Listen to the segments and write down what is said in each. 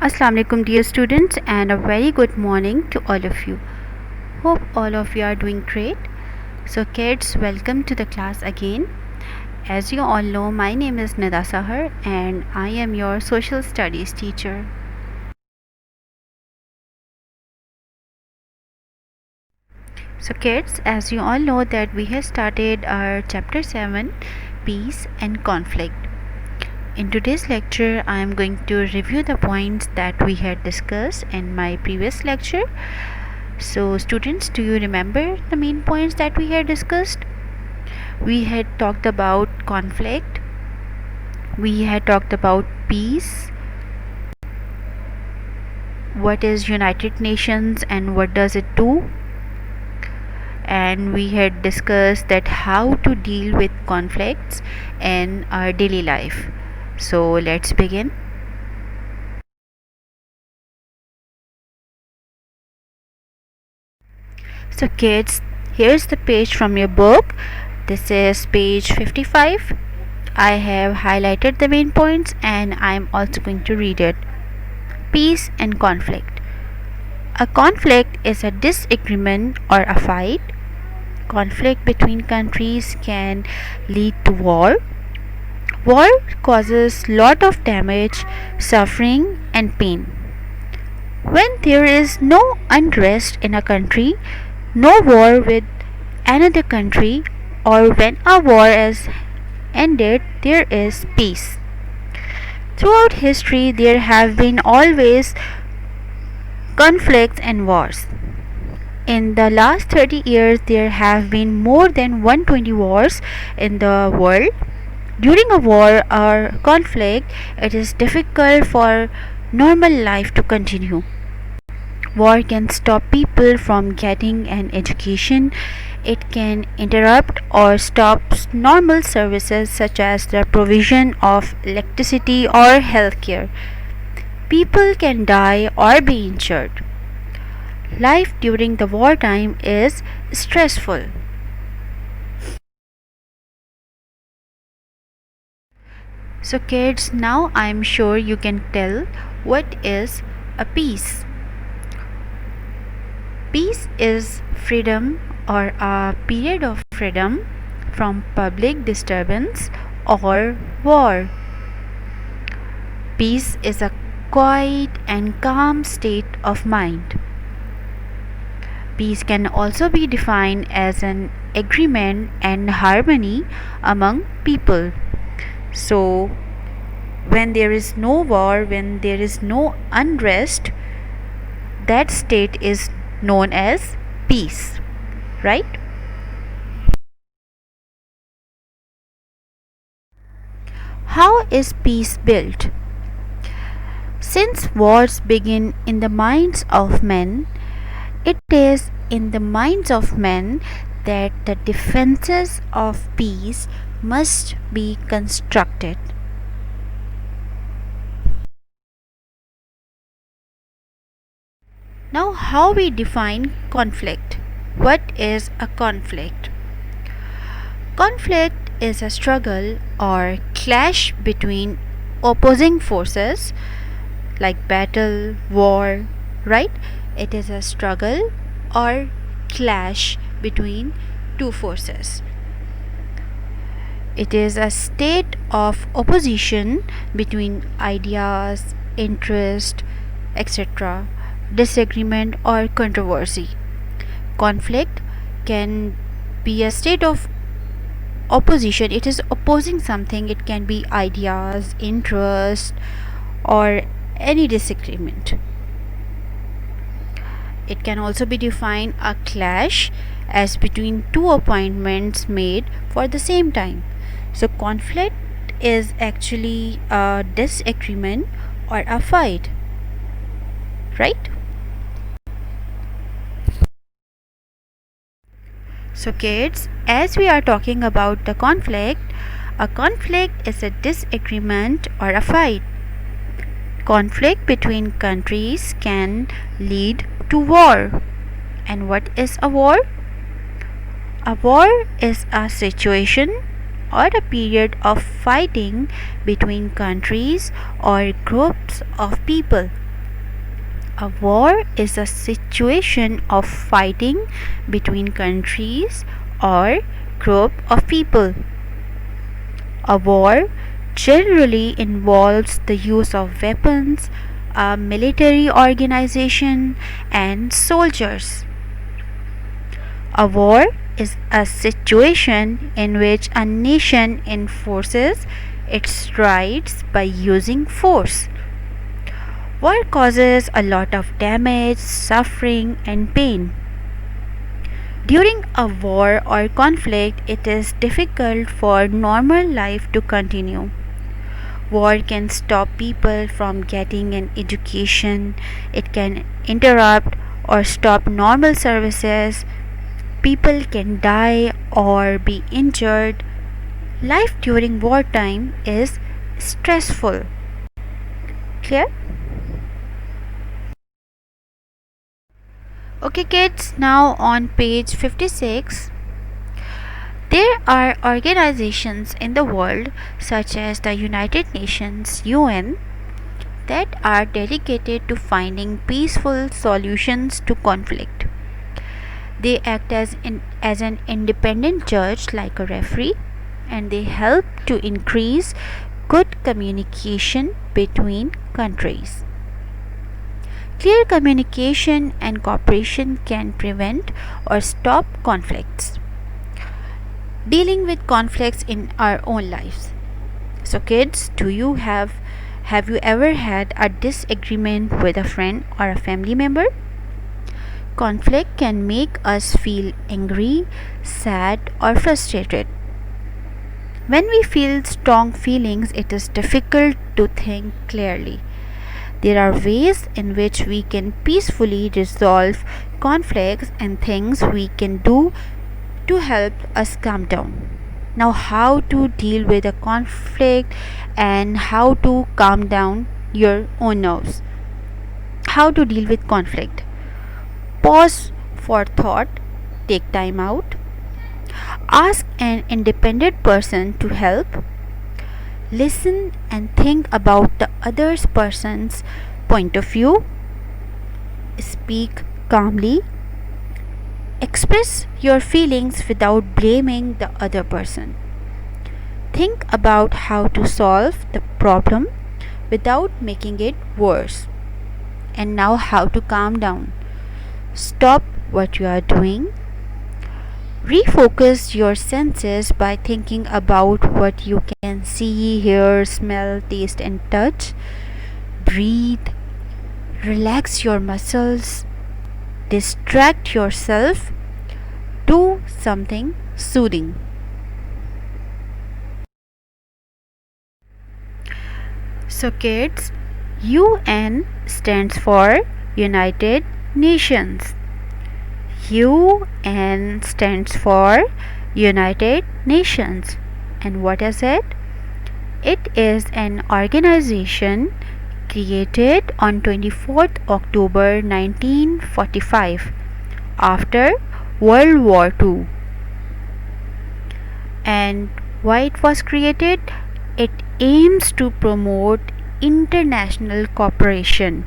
Assalamu alaikum dear students, and a very good morning to all of you. Hope all of you are doing great. So kids, welcome to the class again. As you all know, my name is Nida Sahar and I am your social studies teacher. So kids, as you all know that we have started our chapter 7, peace and conflict. In today's lecture, I am going to review the points that we had discussed in my previous lecture. So students, do you remember the main points that we had discussed? We had talked about conflict, we had talked about peace, what is United Nations and what does it do, and we had discussed that how to deal with conflicts in our daily life. So let's begin. So kids, here's the page from your book. This is page 55. I have highlighted the main points and I am also going to read it. Peace and conflict. A conflict is a disagreement or a fight. Conflict between countries can lead to war. War causes lot of damage, suffering and pain. When there is no unrest in a country, no war with another country, or when a war is ended, there is peace. Throughout history, there have been always conflicts and wars. In the last 30 years, there have been more than 120 wars in the world. During a war or conflict, it is difficult for normal life to continue. War can stop people from getting an education. It can interrupt or stop normal services such as the provision of electricity or healthcare. People can die or be injured. Life during the wartime is stressful. So kids, now I am sure you can tell what is a peace. Peace is freedom or a period of freedom from public disturbance or war. Peace is a quiet and calm state of mind. Peace can also be defined as an agreement and harmony among people. So, when there is no war, when there is no unrest, that state is known as peace, right? How is peace built? Since wars begin in the minds of men, it is in the minds of men that the defenses of peace must be constructed. Now, how we define conflict? What is a conflict? Conflict is a struggle or clash between opposing forces like battle, war, right? It is a struggle or clash between two forces. It is a state of opposition between ideas, interest, etc., disagreement or controversy. Conflict can be a state of opposition. It is opposing something. It can be ideas, interest, or any disagreement. It can also be defined a clash as between two appointments made for the same time. So conflict is actually a disagreement or a fight, right? So kids, as we are talking about the conflict, a conflict is a disagreement or a fight. Conflict between countries can lead to war. And what is a war? A war is a situation or a period of fighting between countries or groups of people. A war is a situation of fighting between countries or group of people. A war generally involves the use of weapons, a military organization, and soldiers. A war is a situation in which a nation enforces its rights by using force. War causes a lot of damage, suffering, and pain. During a war or conflict, it is difficult for normal life to continue. War can stop people from getting an education, it can interrupt or stop normal services, people can die or be injured. Life during wartime is stressful. Clear? Okay, kids, now on page 56. There are organizations in the world, such as the United Nations (UN), that are dedicated to finding peaceful solutions to conflict. They act as an independent judge, like a referee, and they help to increase good communication between countries. Clear communication and cooperation can prevent or stop conflicts. Dealing with conflicts in our own lives. So kids, have you ever had a disagreement with a friend or a family member? Conflict can make us feel angry, sad, or frustrated. When we feel strong feelings, it is difficult to think clearly. There are ways in which we can peacefully resolve conflicts and things we can do to help us calm down. Now, how to deal with a conflict and how to calm down your own nerves. How to deal with conflict. Pause for thought, take time out, ask an independent person to help, listen and think about the other person's point of view, speak calmly, express your feelings without blaming the other person. Think about how to solve the problem without making it worse. And now, how to calm down. Stop what you are doing. Refocus your senses by thinking about what you can see, hear, smell, taste, and touch. Breathe. Relax your muscles. Distract yourself. Do something soothing. So kids, UN stands for United Nations. UN stands for United Nations. And what is it? It is an organization created on 24th October 1945 after World War II. And why it was created? It aims to promote international cooperation.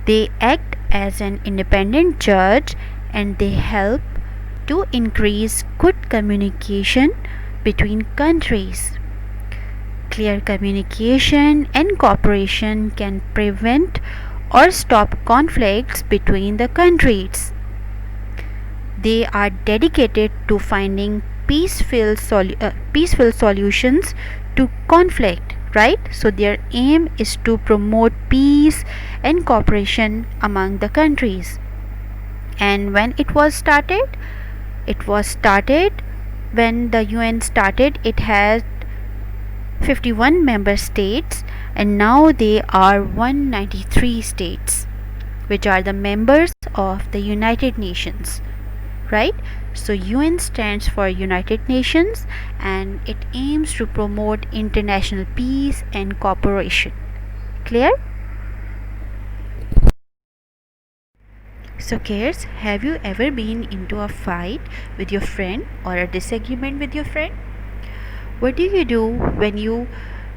They act as an independent judge and they help to increase good communication between countries. Clear communication and cooperation can prevent or stop conflicts between the countries. They are dedicated to finding peaceful solutions to conflict, right? So their aim is to promote peace and cooperation among the countries. And when it was started? It was started when the UN started. It had 51 member states, and now they are 193 states which are the members of the United Nations, right? So UN stands for United Nations and it aims to promote international peace and cooperation. Clear? So kids, have you ever been into a fight with your friend or a disagreement with your friend? What do you do when you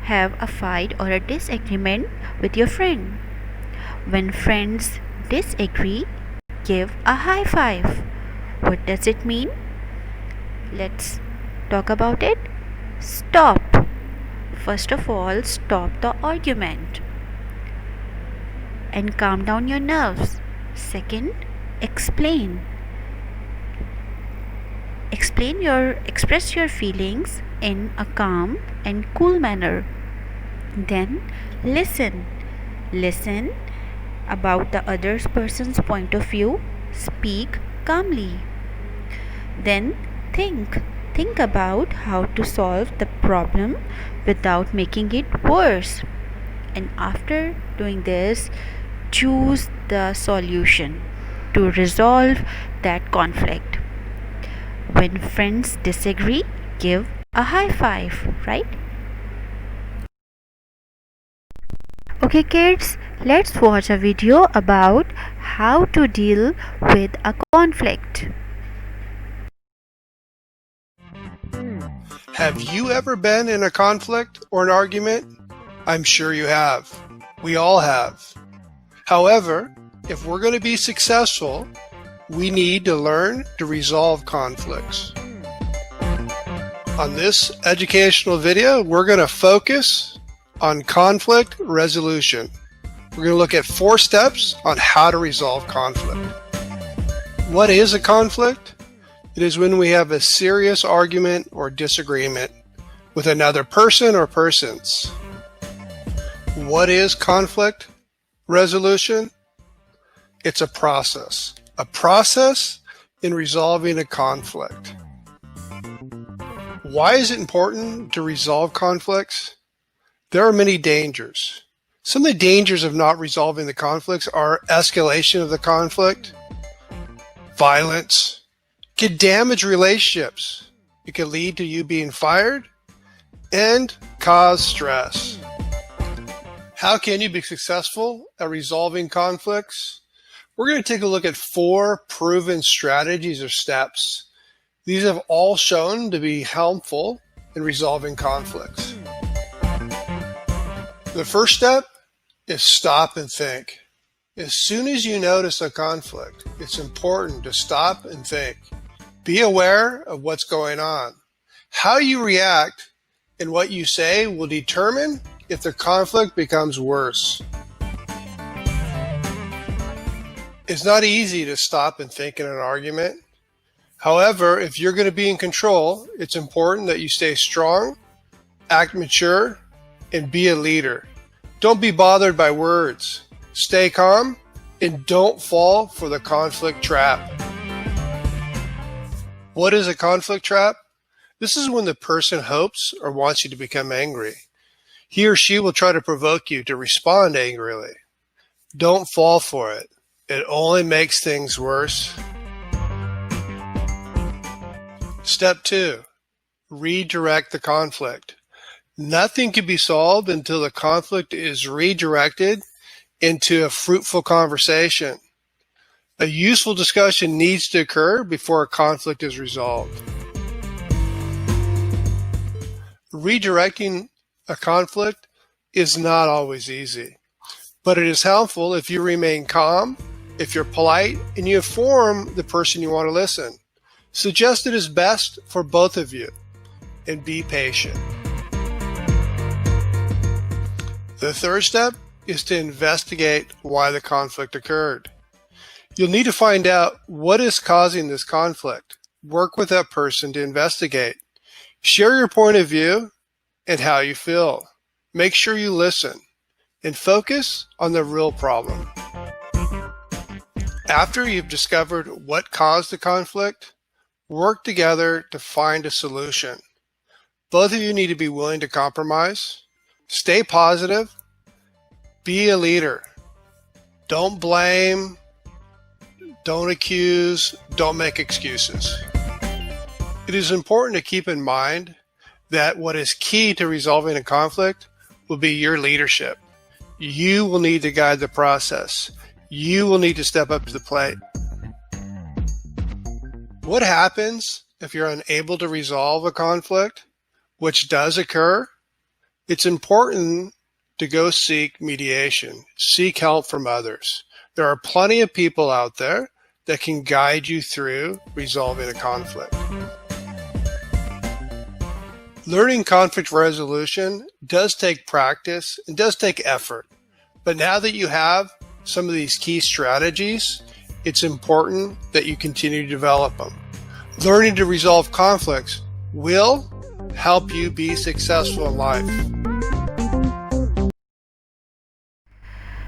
have a fight or a disagreement with your friend? When friends disagree, give a high five. What does it mean? Let's talk about it. Stop. First of all, stop the argument and calm down your nerves. Second, explain. Express your feelings in a calm and cool manner. Then listen. Listen about the other person's point of view. Speak calmly. Then think. Think about how to solve the problem without making it worse. And after doing this, choose the solution to resolve that conflict. When friends disagree, give a high five, right? Okay, kids, let's watch a video about how to deal with a conflict. Have you ever been in a conflict or an argument? I'm sure you have. We all have. However, if we're going to be successful, we need to learn to resolve conflicts. On this educational video, we're going to focus on conflict resolution. We're going to look at 4 steps on how to resolve conflict. What is a conflict? It is when we have a serious argument or disagreement with another person or persons. What is conflict resolution? It's a process in resolving a conflict. Why is it important to resolve conflicts? There are many dangers. Some of the dangers of not resolving the conflicts are escalation of the conflict, violence, can damage relationships. It can lead to you being fired and cause stress. How can you be successful at resolving conflicts? We're going to take a look at 4 proven strategies or steps. These have all shown to be helpful in resolving conflicts. The first step is stop and think. As soon as you notice a conflict, it's important to stop and think. Be aware of what's going on. How you react and what you say will determine if the conflict becomes worse. It's not easy to stop and think in an argument. However, if you're going to be in control, it's important that you stay strong, act mature, and be a leader. Don't be bothered by words. Stay calm and don't fall for the conflict trap. What is a conflict trap? This is when the person hopes or wants you to become angry. He or she will try to provoke you to respond angrily. Don't fall for it. It only makes things worse. Step 2. Redirect the conflict. Nothing can be solved until the conflict is redirected into a fruitful conversation. A useful discussion needs to occur before a conflict is resolved. Redirecting a conflict is not always easy, but it is helpful if you remain calm, if you're polite, and you inform the person you want to listen. Suggest it is best for both of you, and be patient. The third step is to investigate why the conflict occurred. You'll need to find out what is causing this conflict. Work with that person to investigate. Share your point of view and how you feel. Make sure you listen and focus on the real problem. After you've discovered what caused the conflict, work together to find a solution. Both of you need to be willing to compromise. Stay positive. Be a leader. Don't blame. Don't accuse. Don't make excuses. It is important to keep in mind that what is key to resolving a conflict will be your leadership. You will need to guide the process. You will need to step up to the plate. What happens if you're unable to resolve a conflict, which does occur? It's important to go seek mediation, seek help from others. There are plenty of people out there that can guide you through resolving a conflict. Learning conflict resolution does take practice and does take effort. But now that you have some of these key strategies, it's important that you continue to develop them. Learning to resolve conflicts will help you be successful in life.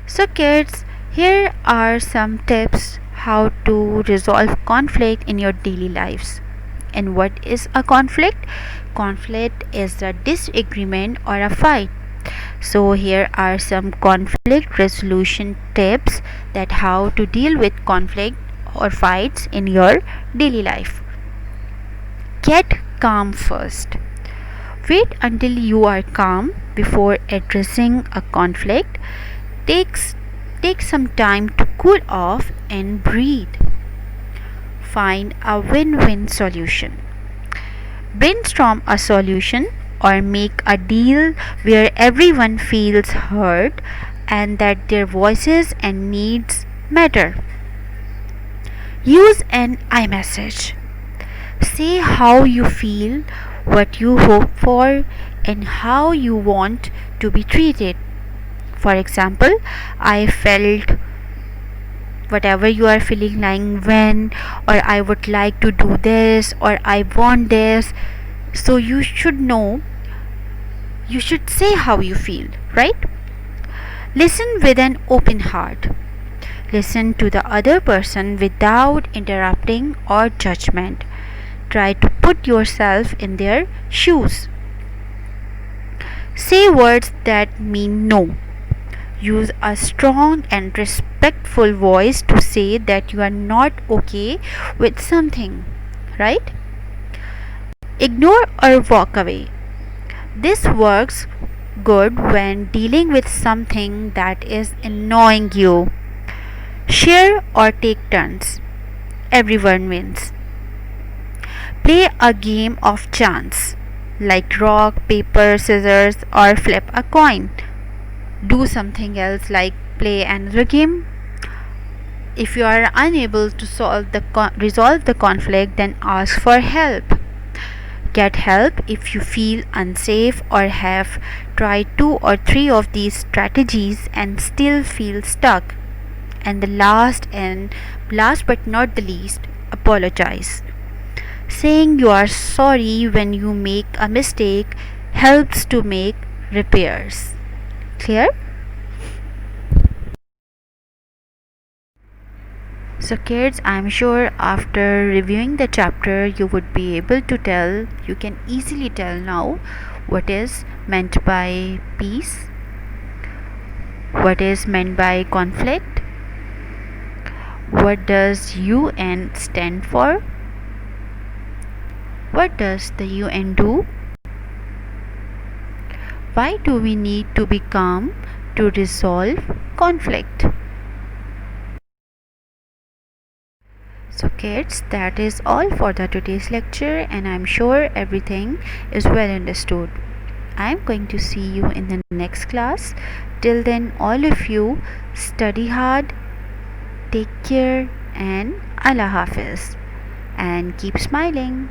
So kids, here are some tips how to resolve conflict in your daily lives. And what is a conflict? Conflict is a disagreement or a fight. So here are some conflict resolution tips that how to deal with conflict or fights in your daily life. Get calm first. Wait until you are calm before addressing a conflict. Take some time to cool off and breathe. Find a win-win solution. Brainstorm a solution or make a deal where everyone feels heard and that their voices and needs matter. Use an iMessage. Say how you feel, what you hope for, and how you want to be treated. For example, I felt whatever you are feeling like when, or I would like to do this, or I want this. So you should know, you should say how you feel, right? Listen with an open heart. Listen to the other person without interrupting or judgment. Try to put yourself in their shoes. Say words that mean no. Use a strong and respectful voice to say that you are not okay with something, right? Ignore or walk away. This works good when dealing with something that is annoying you. Share or take turns. Everyone wins. Play a game of chance, like rock, paper, scissors, or flip a coin. Do something else like play another game. If you are unable to resolve the conflict, then ask for help. Get help if you feel unsafe or have tried 2 or 3 of these strategies and still feel stuck. And the last but not the least, apologize. Saying you are sorry when you make a mistake helps to make repairs. Clear? So kids, I'm sure after reviewing the chapter you would be able to tell, you can easily tell now what is meant by peace, what is meant by conflict, what does UN stand for, what does the UN do, why do we need to be calm to resolve conflict. So kids, that is all for the today's lecture, and I'm sure everything is well understood. I'm going to see you in the next class. Till then, all of you study hard, take care, and Allah Hafiz, and keep smiling.